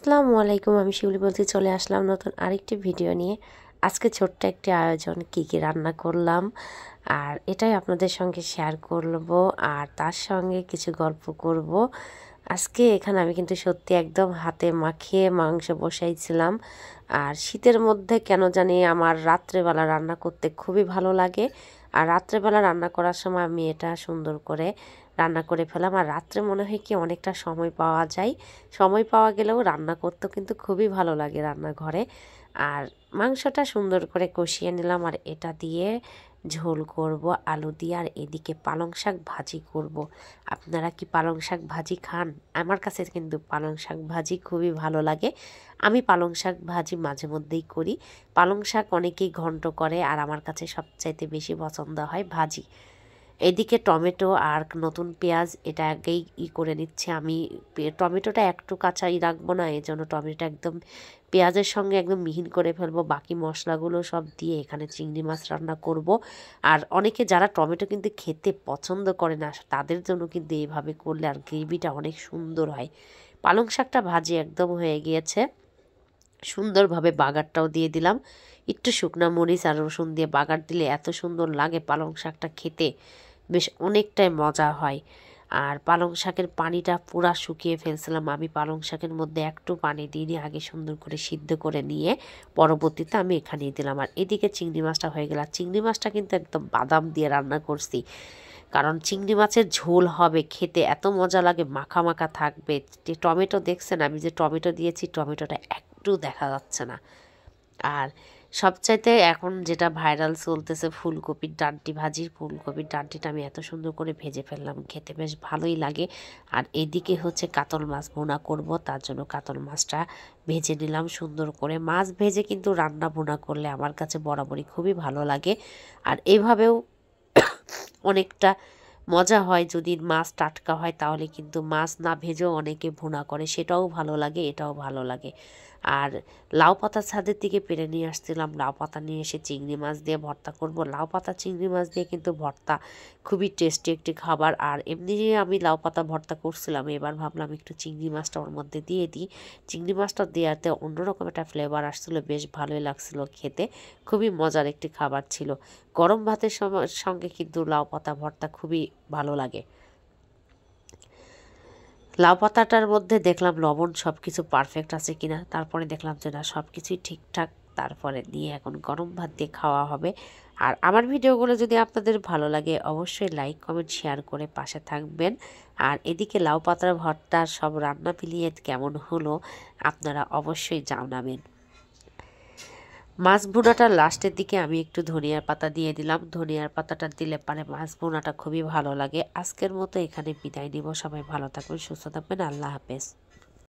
আসসালামু আলাইকুম, আমি শিউলি বলছি। চলে আসলাম নতুন আরেকটি ভিডিও নিয়ে। আজকে ছোট্ট একটি আয়োজন, কি রান্না করলাম আর এটাই আপনাদের সঙ্গে শেয়ার করব, আর তার সঙ্গে কিছু গল্প করব। আজকে এখানে আমি কিন্তু সত্যি একদম হাতে মাখিয়ে মাংস বসাইছিলাম। আর শীতের মধ্যে কেন জানি আমার রাত্রেবেলা রান্না করতে খুবই ভালো লাগে। আর রাত্রেবেলা রান্না করার সময় আমি এটা সুন্দর করে রান্না করে ফেলাম। আর রাত্রে মনে হয় কি অনেকটা সময় পাওয়া যায়, সময় পাওয়া গেলেও রান্না করতেও কিন্তু খুবই ভালো লাগে রান্নাঘরে। আর মাংসটা সুন্দর করে কষিয়ে নিলাম, আর এটা দিয়ে ঝোল করব আলু দিয়ে, আর এদিকে পালং শাক ভাজি করব। আপনারা কি পালং শাক ভাজি খান? আমার কাছে কিন্তু পালং শাক ভাজি খুবই ভালো লাগে। আমি পালং শাক ভাজি মাঝে মধ্যেই করি। পালং শাক অনেকেই ঘন্ট করে, আর আমার কাছে সবচাইতে বেশি পছন্দ হয় ভাজি। এদিকে টমেটো আর নতুন পেঁয়াজ এটা আগেই করে নিচ্ছে আমি। টমেটোটা একটু কাঁচাই রাখবো না, এই জন্য টমেটোটা একদম পেঁয়াজের সঙ্গে একদম মিহিন করে ফেলবো। বাকি মশলাগুলো সব দিয়ে এখানে চিংড়ি মাছ রান্না করব। আর অনেকে যারা টমেটো কিন্তু খেতে পছন্দ করে না, তাদের জন্য কিন্তু এইভাবে করলে আর গ্রেভিটা অনেক সুন্দর হয়। পালং শাকটা ভাজি একদম হয়ে গিয়েছে, সুন্দরভাবে বাগারটাও দিয়ে দিলাম। একটু শুকনা মরিচ আর রসুন দিয়ে বাগার দিলে এত সুন্দর লাগে পালং শাকটা খেতে, বেশ অনেকটাই মজা হয়। আর পালং শাকের পানিটা পুরা শুকিয়ে ফেলছিলাম আমি। পালং শাকের মধ্যে একটু পানি দিয়ে আগে সুন্দর করে সিদ্ধ করে নিয়ে পরবর্তীতে আমি এখানেই দিলাম। আর এদিকে চিংড়ি মাছটা হয়ে গেল। চিংড়ি মাছটা কিন্তু একদম বাদাম দিয়ে রান্না করছি, কারণ চিংড়ি মাছের ঝোল হবে, খেতে এত মজা লাগে, মাখা মাখা থাকবে। টমেটো দেখছেন আমি যে টমেটো দিয়েছি, টমেটোটা একটু দেখা যাচ্ছে না। আর সবচাইতে এখন যেটা ভাইরাল চলতেছে ফুলকপির ডাঁটি ভাজি। ফুলকপির ডাঁটিটা আমি এত সুন্দর করে ভেজে ফেললাম, খেতে বেশ ভালোই লাগে। আর এদিকে হচ্ছে কাতল মাছ ভুনা করব, তার জন্য কাতল মাছটা ভেজে নিলাম সুন্দর করে। মাছ ভেজে কিন্তু রান্না ভুনা করলে আমার কাছে বরাবরই খুবই ভালো লাগে। আর এভাবেও অনেকটা মজা হয়। যদি মাছ টাটকা হয় তাহলে কিন্তু মাছ না ভেজেও অনেকে ভুনা করে, সেটাও ভালো লাগে, এটাও ভালো লাগে। আর লাউ পাতা ছাদের দিকে পেরে নিয়ে আসছিলাম, লাউ পাতা নিয়ে এসে চিংড়ি মাছ দিয়ে ভর্তা করব। লাউ পাতা চিংড়ি মাছ দিয়ে কিন্তু ভর্তা খুবই টেস্টি একটি খাবার। আর এমনি আমি লাউ পাতা ভর্তা করছিলাম, এবার ভাবলাম একটু চিংড়ি মাছটা ওর মধ্যে দিয়ে দিই। চিংড়ি মাছটা দেওয়াতে অন্যরকম একটা ফ্লেভার আসছিলো, বেশ ভালোই লাগছিল খেতে। খুবই মজার একটি খাবার ছিল। গরম ভাতের সঙ্গে কিন্তু লাউ পাতা ভর্তা খুবই ভালো লাগে। লাউ পাতাটার মধ্যে দেখলাম লবণ সব কিছু পারফেক্ট আছে কিনা, তারপরে দেখলাম যে না, সব কিছুই ঠিকঠাক। তারপরে দিয়ে এখন গরম ভাত দিয়ে খাওয়া হবে। আর আমার ভিডিওগুলো যদি আপনাদের ভালো লাগে অবশ্যই লাইক কমেন্ট শেয়ার করে পাশে থাকবেন। আর এদিকে লাউ পাতার ভর্তা সব রান্না মিলিয়ে কেমন হলো আপনারা অবশ্যই জানাবেন। মাছ ভুনাটার লাস্টের দিকে আমি একটু ধনিয়ার পাতা দিয়ে দিলাম। ধনিয়ার পাতাটা দিলে পারে মাছ ভুনাটা খুবই ভালো লাগে। আজকের মতো এখানে বিদায় নিব। সবাই ভালো থাকবেন, সুস্থ থাকবেন। আল্লাহ হাফেজ।